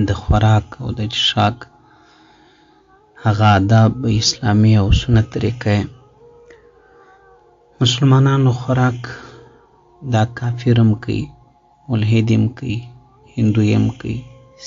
د خوراک او د څښاک هغه آداب اسلامي او سنت طریقه مسلمانانو خوراک دا کافر هم کوي، ملحد هم کوي، هندو هم کوي،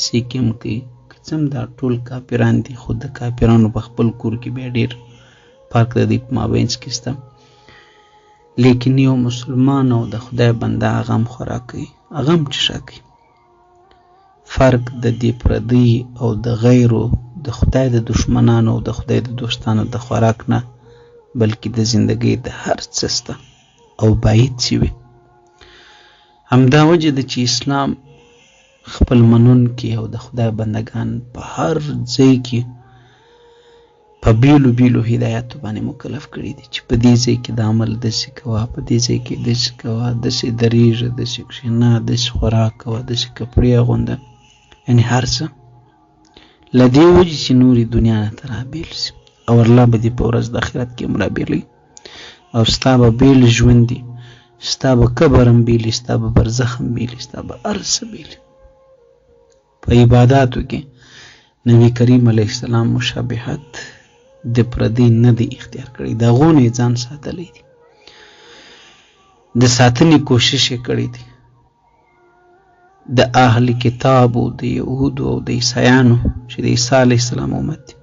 سیک هم کوي، قسم دا ټول کافران دي. خو د کافرانو په خپل کور کې بیا ډېر فرق د دې په مابینځ کې شته. لیکن یو مسلمان او د خدای بنده هغه هم خوراک کوي، هغه هم څښاک کوي. فرق د دې پردي او د غیرو د خدای د دشمنانو او د خدای د دوستانو د خوراک نه، بلکې د زندګۍ د هر څه سته او باید چې وي. همدا وجه ده چې اسلام خپل منونکي او د خدای بندگان په هر ځای کې په بیلو بیلو هدایاتو باندې مکلف کړي دي چې په دې ځای کې د عمل داسې کوه، په دې ځای کې داسې کوه، داسې درېږه، داسې کښېنه، داسې خوراک کوه، داسې کپړې اغونده، یعنې هر څه له دې وجې چې نورې دنیا نه ته رابېل شي او الله به دې په ورځ د آخرت کې هم رابېلوي او ستا به بېل ژوند دي، ستا به قبر هم بېلي، ستا به برزخ هم بېلي، ستا به هر څه بېلي. په عباداتو کې نبي کریم علیه السلام مشابهت د پردي نه دی اختیار کړی، د هغو نه یې ځان ساتلی دی، د ساتنې کوشش یې کړی دی. د اهل کتابو، د یهودو او د عیسایانو چې د عیسی علیه السلام امت دی.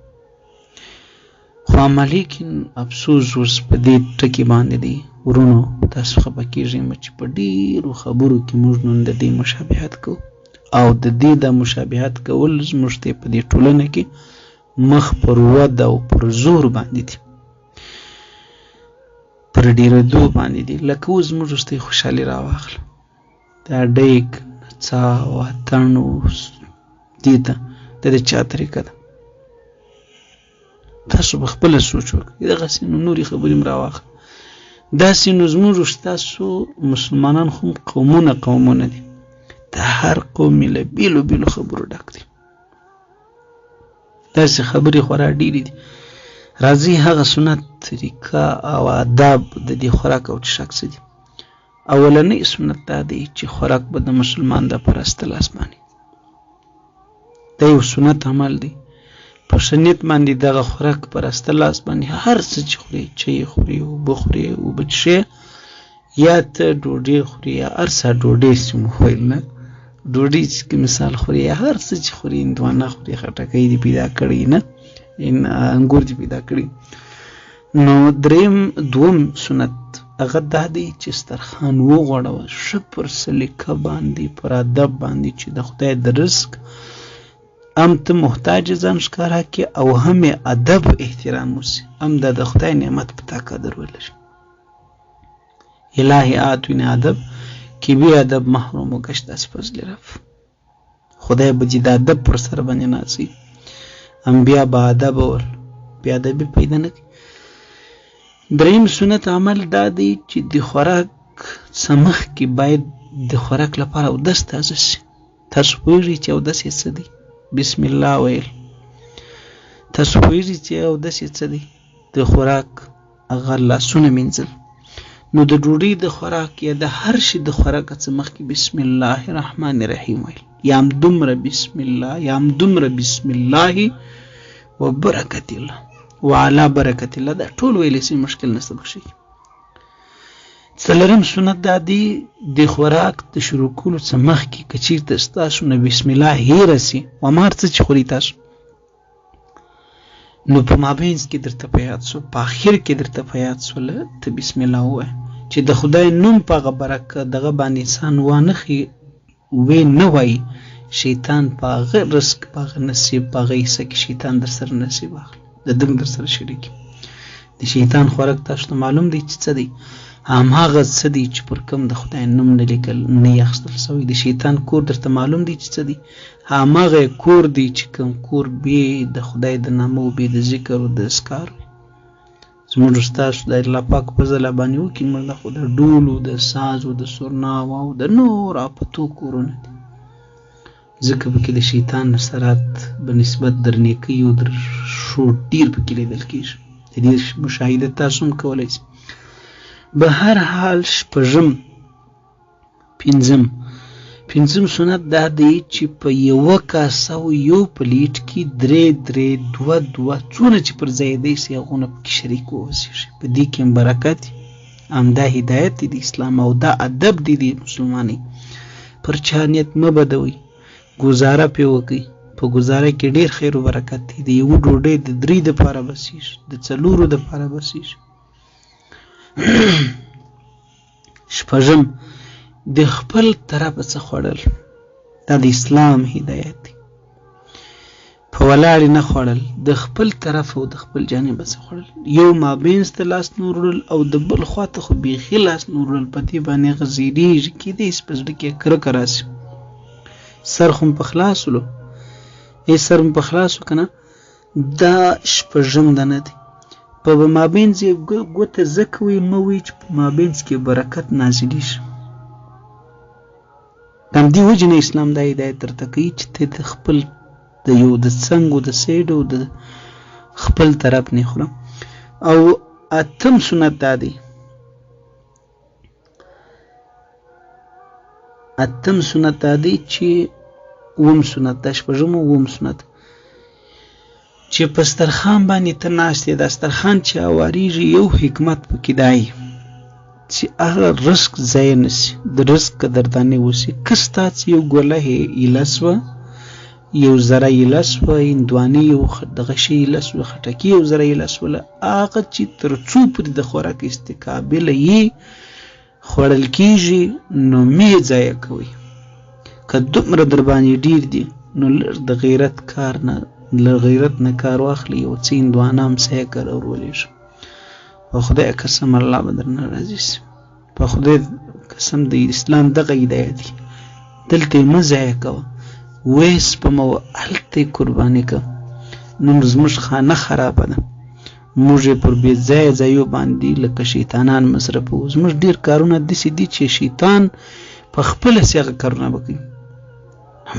خو لیکن افسوس اوس په دې ټکي باندې دی ورونو، تاسو خفه کېږئ چې په ډېرو خبرو کې موږ نن د دې مشابهت کوو او د دې د مشابهت کول زموږ ته په دې ټولنه کې مخ پر وده او پر زور باندې دي، پر ډېرېدو باندې دي. لکه اوس زموږ وروستۍ خوشحالي راواخله، دا ډیک نڅا او اتڼ دې ته د چا طریقه ده؟ تاسو به خپله سوچ وکړئ. دغسې نو نورې خبرې هم راواخله. داسې نو زموږ ستاسو مسلمانان خو قومونه دي، د هر قوم له بیلو بیلو خبرو ډک دي، داسې خبرې خورا ډېرې دي. راځئ هغه سنت طریقه او آداب د دې خوراک او څښاک څه دي. اولنی سنت دا دی چې خوراک به د مسلمان د پرسته لاس باندې، دا یو سنت عمل دی. په سنت باندې دغه خوراک پرسته لاس باندې هر څه چې خوري، چای خوري، اوبه خوري، اوبه څښي، یا ته ډوډۍ خوري، یا هر څه ډوډۍ چې مو ویل نه ډوډۍ چې مثال خوري، یا هر څه چې خوري، هندوانه خوري، خټکی دې پیدا کړی نه، انګور دې پیدا کړي. نو دوم سنت هغه دا دی چې سترخوان وغوړوه ښه پر سلیقه باندې، پر ادب باندې، چې د خدای د رزق هم ته محتاج ځان ښکاره کړې او هم یې ادب احترام وسي، هم د خدای نعمت په تا قدر ولري. الهی آتونی ادب که بی ادب محروم و گشت از فضل رب. خدای به دې د ادب پر سر باندې نازي، انبیا با ادب ول بی ادبي پیدا نه کوي. دریم سنت عمل دا دی چې د خوراک سمخ کې باید د خوراک لپاره اودس تازه شي. تاسو پوهېږئ چې اودس یې څه دی؟ بسم الله ویل. تاسو پوهېږئ چې اودس یې څه دی؟ د خوراک هغه لاسونه مینځل. نو د ډوډۍ د خوراک یا د هر شي د خوراک څخه مخکې بسم الله الرحمن الرحیم ویل، یا هم دومره بسم الله، یا هم دومره بسم الله و برکت الله وعلى برکت الله، دا ټول ویلی سي مشکل نشته بخښي. څلورم سنت دا دی د خوراک د شروع کولو څخه مخکې که چېرته ستاسو نه بسم الله هېره سي، همهر څه چې خوري تاسو، نو په مابینځ کې درته په یاد سو، په آخر کې درته په یاد سوله ته بسم الله ووایه چې د خدای نوم په هغه برکت دغه باندې انسان وانخي وی نه وایي، شیطان په هغه رزق، په هغه نصیب، په هغه حصه کې شیطان در سره نصیب اخلي، د دم در سره شریک. د شیطان خوراک تاسو ته معلوم دی چې څه دی؟ هماغه څه دی چې پر کوم د خدای نوم نه لیکل نه یې اخیستل سوی. د شیطان کور درته معلوم دی چې څه دی؟ هماغه کور دی چې کوم کور بې د خدای د نامه او بې د ذکر او د اذکار. زموږ ستاسو د الله پاک په ځله باندې وکړي موږ خو د ډول او د ساز او د سورناو او د نور اپتو کورونه دي، ځکه پکې د شیطان نصرات به نسبت در نیکۍ او در ښو ډېر پکې لیدل کېږي. د دې مشاهده تاسو هم کولی شئ. به هر حال شپږم پنځم سنت دا دی چې په یوه کاسه او یو پلیټ کې درې دوه څونه چې پر ځای دی سي هغونه پکې شریک واوسېږي. په دې کې برکت همدا هدایت دی د اسلام او دا ادب دی د مسلمانۍ. پر چا نیت مه بدوئ، ګزاره پې وکئ. په ګزاره کې ډېر خیر و برکت دی. د یوه ډوډۍ د 3 دپاره بسېږي، د 4 دپاره بسېږي. شپږم د خپل طرفه څه خوړل، دا د اسلام هدایت دی. په ولاړې نه خوړل، د خپل طرف او د خپل جانبه څه خوړل. یو مابینځ ته لاس نه وړل او د بل خوا ته خو بیخي لاس نه وړل، په دې باندې هغه زیرېږي، کیدای شي په زړه کې کرکه راشي. سر خو مو په خلاص ولو، سر مو په خلاص و که نه، دا شپږم ده نه دی. په مابینځ یې ګوته ځکه وي مه وایي چې په مابینځ کې برکت نازلېږي. د همدې وجې نه اسلام دا هدایت درته کوي چې ته د خپل د یو د څنګ او د سیډ او د خپل طرف نه خورم. او اتم سنت دا دی، چې اووم سنت دا شپږم او اووم سنت چې په دسترخوان باندې ته ناست یې، دسترخوان چې هواریږي یو حکمت پکې دی چې هغه رزق ضایع نه شي، د رزق قدرداني وشي. که ستا چې یو ګوله ایله شوه، یو ذره ایله شوه، هندوانې یو دغه شی ایله شوه، خټکي یو ذره ایله شوله، هغه چې تر څو پورې د خوراک استقابله یې خوړل کېږي نو مه یې ضایع کوئ. که دومره در باندې ډېر دي نو لږ د غیرت کار نه، له غیرت نه کار واخلي، یو څه هندوانه همسایه کار ورولېږي. په خدای قسم الله به درنه راضي شي. په خدای قسم د اسلام دغه هدایت دی. دلته یې مه ضایع کوه، ویې سپموه، هلته یې قرباني کوه. نن زموږ خانه خرابه ده، موږ یې پر بې ځایه ځایو باندې لکه شیطانان مصرفوو. زموږ ډېر کارونه داسې دي چې شیطان په خپله سې هغه کارونه به کوي.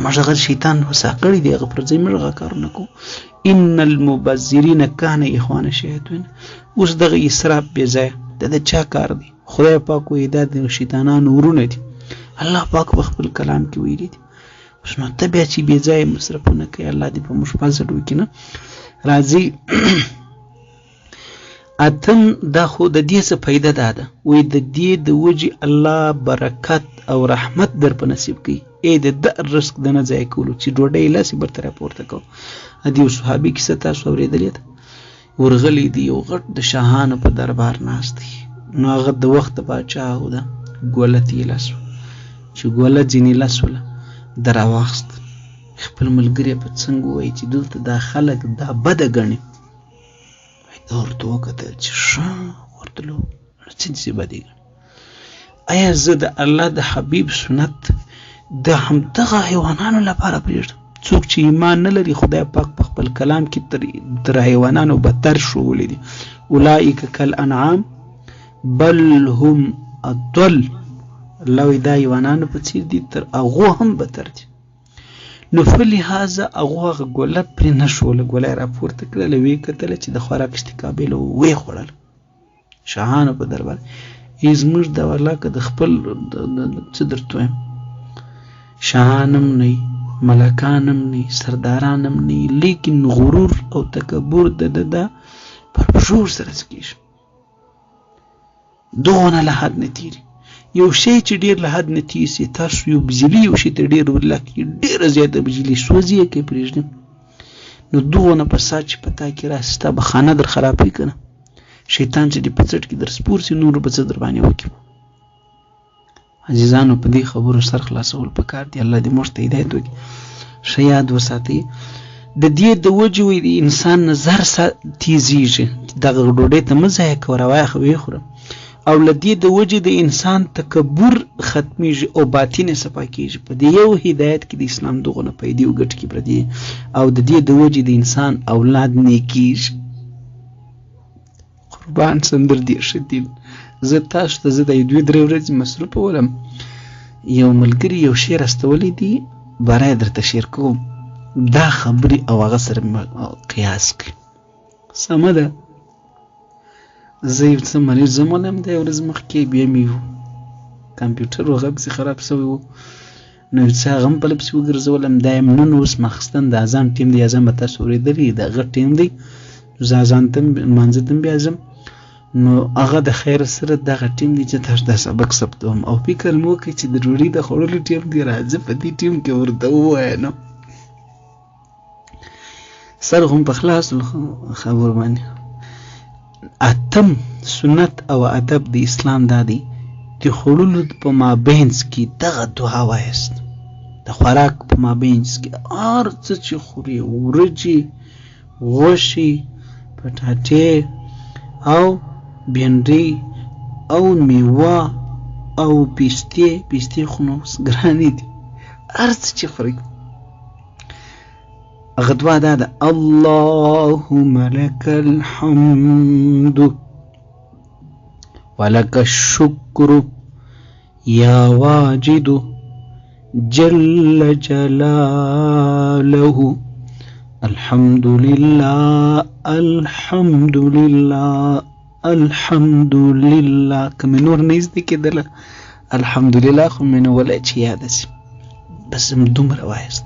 موږ هغه شیطان هوسا کړي دي، هغه پر ځای موږ هغه کارونه کوو. ان المبذرین کان اخوان الشیاطین. اوس دغه اسراف بې ځایه دا د چا کار دی؟ خدای پاک وایي دا د شیطانانو ورونه دي. الله پاک په خپل کلام کې ویلي دي. اوس نو ته بیا چې بې ځایه مصرفونه کوي، الله دې په موږ فضل وکړي. نه راځي اتم دا خو د دې څه فایده دا ده، وایي د دې د وجې الله برکت او رحمت در په نصیب کوي. د رزق د نه ضایع کولو چې ډوډۍ لاسې برته راپورته کوو. د یو صحابي کیسه تاسو اورېدلې ده، ورغلی دی یو غټ د شاهانو په دربار ناست دی. نو هغه د وخت د پاچا او ده ګوله ترې لاسو چې ګوله ځینې لاسوله ده راواخست. خپل ملګري په څنګ ووایي چې دلته دا خلک دا بده ګڼي. دا ورته وکتل چې ښه ورتلو څه داسې بدې ګڼي. آیا زه د الله د حبیب سنت د همدغه حیوانانو لپاره پرېږدم؟ څوک چې ایمان نه لري، خدای پاک په خپل کلام کې تر حیوانانو بدتر ښوولي دي. اولئک کالانعام بل هم اضل. الله وایي دا حیوانانو په څېر دي، تر هغو هم بدتر دي. نو فلهذا هغو هغه ګوله پرې نه ښوله، ګوله یې راپورته کړله، ویې کتله چې د خوراک استقابله ویې خوړل. شاهانو په دربار زموږ د والله که د خپل څه درته وایم، شاهانم نه وي، ملکانم نه وي، سردارانم نه وي، لیکن غرور او تکبر د ده پر پښو سره څه کېږي، دغونه له حد نه تېري. یو شی چې ډېر له حد نه تېر سي، تاسو یو بجلي یو شي ته ډېر ورلکي، ډېره زیاته بجلي سوځي یې که یې پرېږدي، نو دغونه فساد چې په تا کې راشي، ستا به خانه در خرابوي که نه. شیطان چې دې په څټ کې در سپور سي، نور به څه در باندې وکړي. عزیزانو په دې خبرو سر خلاصول پکار دي. الله دې موږ ته هدایت وکړي. ښه یاد وساتئ، د دې د وجې وایي د انسان نظر تیزېږي، دغه ډوډۍ ته مه ضایع کوه، راواخله ویې خوره. او له دې د وجې د انسان تکبر ختمیږي او باطن یې صفا کېږي. په دې یو هدایت کې د اسلام دغونه پیدې او ګټې کې پردې، او د دې د وجې د انسان اولاد نیکېږي. قربان سندر دې ښه دین. زه تاسو ته زه د 2-3 ورځې مصروفولم، یو ملګري یو شی راستولی دی، باره یې درته شیر کوم. دا خبرې او هغه سره قیاس کړي. سمه ده، زه یو څه مریض زمولم د یو ورځ مخکې، بیا مې کمپیوټر هغه پسې خراب شوی و، نو څه هغه هم بله پسې وګرځولم. دا یم نن اوس ماخستن د اذان ټیم دی، اذان به تاسو اورېدلی د هغه ټیم دی، زه اذان ته لمانځه ته بیا ځم. نو هغه د خیر سره دغه ټیم دی چې تاسو دا سبق ثبتوم. او فکر مې وکړ چې د ډوډۍ د خوړلو ټیم دی، راځه په دې ټیم کې ورته ووایه. نو سر هم په خلاص خبر باندې. اتم سنت او ادب د اسلام دا دی د خوړلو په مابینځ کې دغه دعا وایست. د خوراک په مابینځ کې هر څه چې خوري، ورجې، غوښې، پټاټې او بینډۍ او میوه او پیستې خو نو اوس ګرانې دي، هر څه چې خوري هغه دعا دا ده: اللهم لك الحمد ولك الشكر يا واجد جل جلاله الحمد لله الحمد لله الحمد لله. که مې نور نه زده کېدله الحمدلله خو مې نه ولی چې یاده شي، بس دومره وایست.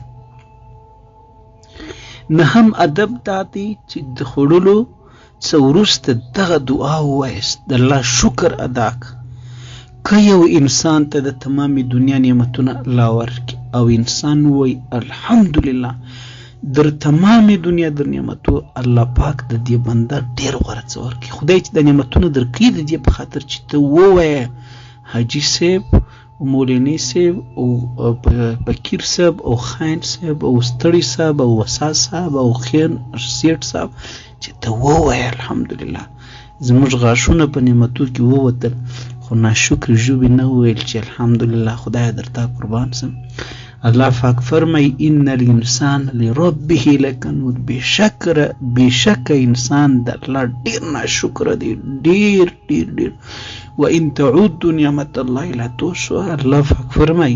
نهم ادب دا دی چې د خوړلو څه وروسته دغه دعا ووایست، د الله شکر ادا که. که یو انسان ته د تمامې دنیا نعمتونه الله ورکړي او انسان ووایي الحمدلله، در تمامې دنیا در نعمتو الله پاک د دې بنده ډېر غوره څه ورکړي. خدای چې د نعمتونه درکړي د دې په خاطر چې ته ووایې حاجي صاحب او مولوي صاحب او فقیر صاحب او خاین صاحب او ستړي صاحب او وسا صاحب او خیر سیټ صاحب چې ته ووایې الحمدلله. زموږ غاښونه په نعمتو کې ووتل خو ناشکر ژبې نه وویل چې الحمدلله خدای درته قربان سم. الله پاک فرمای ان الانسان لربه لکنود، بشک انسان د الله ډیر ناشکر دی، ډیر ډیر ډیر. وان تعودوا نعمت الله لا تحصوها. الله پاک فرمای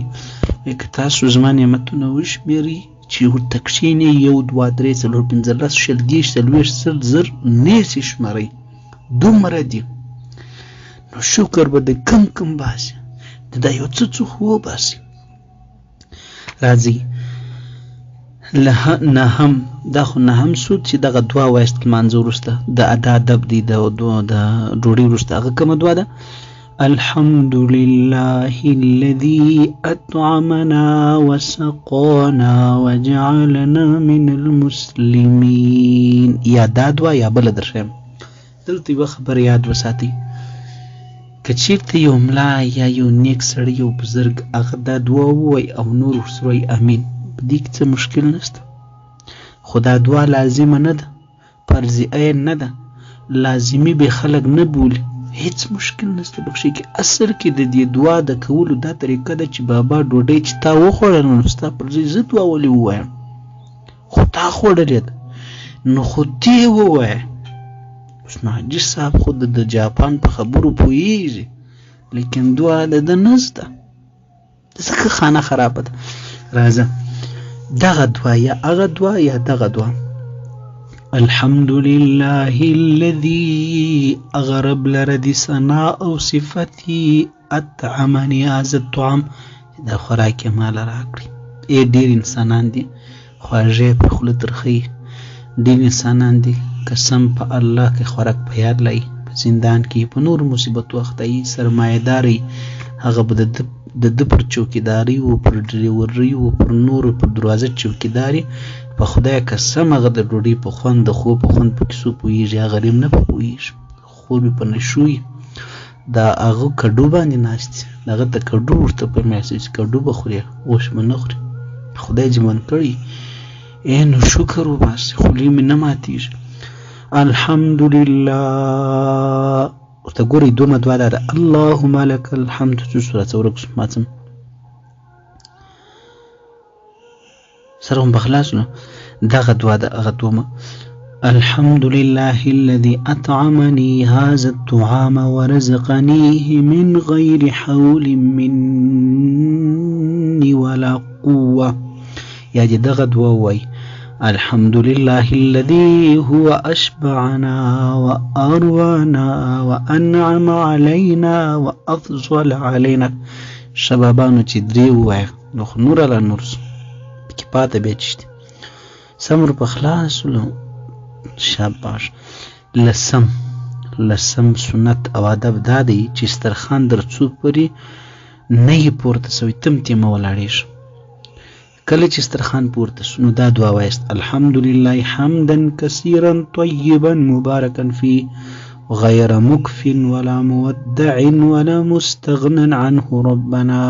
که تاسو زما نعمتونه وشمېرئ چې ورته کښېنئ 1 2 3 4 5 10 شل دېرش څلوېښت سل زر نیسئ شمېرئ، دومره دي. نو شکر به د کم باسي، د دا یو څه خو وباسي. راځي نهم، دا خو نهم سو چې دغه دعا وایست لمانځه وروسته د ادب دی، د ډوډۍ وروسته. هغه کومه دعا ده؟ الحمد لله الذي أطعمنا وسقانا وجعلنا من المسلمين. یا دا دعا یا بل درشم. دلته یو خبر یاد وساتئ، که چیرته یو ملا یا یو نیک سړی یو بزرګ هغه دا دعا ووایي او نور ورسره وایي امین، په دې کې څه مشکل نشته. خو دا دعا لازمه نه ده، فرضي عین نه ده، لازمي به خلک نه بولي، هیڅ مشکل نشته پکښې کې. اصل کې د دې دعا د کولو دا طریقه ده چې بابا ډوډۍ چې تا وخوړله نو ستا پر ځای زه دعا ولې ووایم؟ خو تا خوړلې ده نو خو دې ووایه. نو حاجي صاحب خو د جاپان په خبرو پوهیږي لیکن دعا د ده نه زده، ځکه خانه خرابه ده. راځه دغه دعا یا هغه دعا یا دغه دعا: الحمد لله الذي اغرب لردي ثنا او صفتي اطعمني هذا الطعام. دا خوراک مال راکړي. ډېر انسانان دي خواږه په خوله ترخی، ډېر انسانان دي قسم په الله کې خوراک په یاد لای، په زندان کې په نور مصیبت وخت ای سرمایه‌داري، هغه به د پر چوکیداری او پر ډریوري او پر نور پر دروازه چوکیداری. په خدای قسم هغه د ډوډۍ په خوند د خوب په خوند په کیسو پوهیږي، هغه غریب نه پوهیږي. خوب په نشوي دا هغه کډو باندې ناست، هغه ته کډو ورته په میسج کډو بخوري اوس نه خوري. خدای جمن کړی نو شکر وباسي، خولې مې نه ماتیږي. الحمدلله ورته ګورئ دومره دعا ده اللهم لك الحمد. څو سورته ورکو ماتم سره هم بخلاصونه دغه دعا ده. هغه دومره الحمد لله الذي أطعمني هذا الطعام ورزقنيه من غير حول مني ولا قوة. یا دې دغه دعا وایي الحمد لله الذي هو أشبعنا وأروانا وأنعم علينا وأفضل علينا. شبابانو چې درې ووایه نو خو نور علا نور پکې پاته بیا چشتي سم ورپه خلاص ولو. شاباش. لسم سنت او ادب دا دی چې سترخان در څو پورې نه یې پورته سوی تم تیمه ولاړېږي. کله چې سترخان پورته سو نو دا دعا وایست الحمدلله حمدا کثیرا طیبا مبارکا فيه غیر مکف ولا مودع ولا مستغنا عنه ربنا.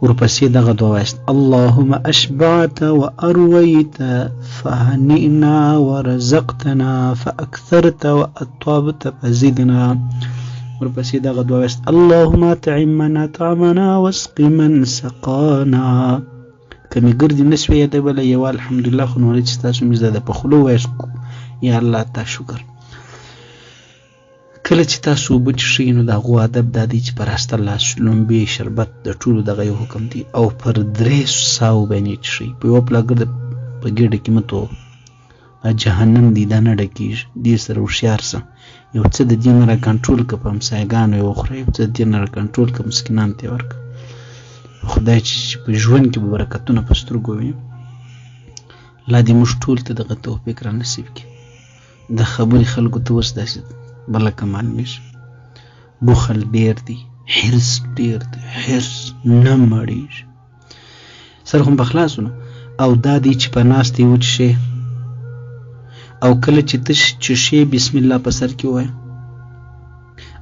ورپسې دغه دعا وایست اللهم اشبعت وارويت فهنئنا ورزقتنا فاكثرت واطابت فزدنا. ورپسې دغه دعا وایست اللهم اطعم من اطعمنا واسق من سقانا. کمی ګرځي نسوي یادوله یو الحمدلله خو نور چې تاسو مې زده په خلو وایست یا الله تا شکر. کله چې تاسو اوبه څښئ نو د هغو ادب دا دی چې په راسته لاس لومبې شربت د ټولو دغه یو حکم دی او پر 3 ساو باندې څښئ. په یوه پلاګر په ګېډه کې مه توه جهنم دی دا نه ډکېږي. دې سره هوښیار سه یو څه د دې نه را کنټرول که په همسایګانو یې وخوره یو څه د دې نه را کنټرول که مسکینانو ته یې ورکړه. خدای چې په ژوند کې به برکتونه په سترګو وي الله دې موږ ټول ته دغه توفیق را نصیب کړي. د خبرې خلکو ته اوس داسې بله کمال میشه بخل ډیر دی حرص ډیر دی حرص نه مړېږي. سر هم په خلاصونو او دا دی چې په ناستې وچښې او کله چې ته چښې بسم الله په سر کې ووایه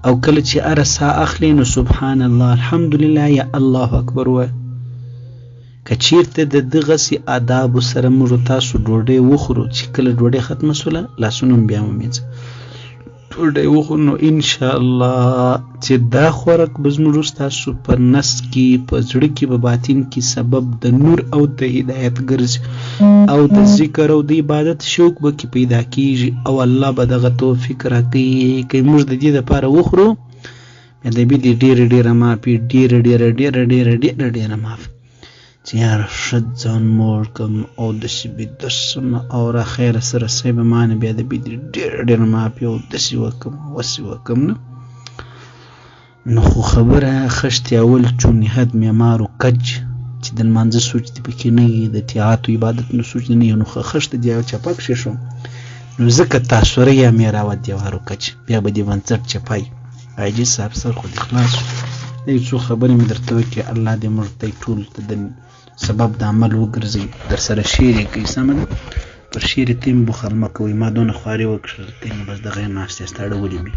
او کله چې اره ساه اخلې نو سبحان الله الحمدلله یا الله اکبر ووایه. که چیرته د دغسې آدابو سره موږ تاسو ډوډۍ وخورو چې کله ډوډۍ ختمه سوله لاسونه هم بیا ومینځه ډوډۍ وخورو نو انشاءالله چې دا خوراک به زموږ ستاسو په نس کې په زړه کې په باطن کې سبب د نور او د هدایت ګرځي او د ذکر او د عبادت شوق به کې پیدا کیږي او الله به دغه توفیق راکوي. که موږ د دې دپاره وخورو بیا د بې دې ډېره معافي ډېره معافي چې یاره ښه ځان موړ کړم او داسې بېدسم او را خیره سره صیبه مانه بیا د بې دې ډېره معافي او داسې وکړم وسې وکړم نه نو خو خبره خشتې اول چون نهاد معمار و کج چې د لمانځه سوچ دې پکې نه وي د تیعات و عبادت نه سوچ دې نه وي نو خشته دې یو چپه کښې شو نو ځکه تاثره یا میراوت دیوار و کج بیا به دې بنسټ چپای عاجز صاحب سر خو دې خلاص د یو څو خبرې مې درته وکړې الله دې موږ ته ټول ته د سبب د عمل وګرځي. در سره شعر یې کوي سمه ده پر شعر یې تیم بخل مه کوئ ما دونه خواري وکړه تیم بس دغه یې ناست یاست اړولې مې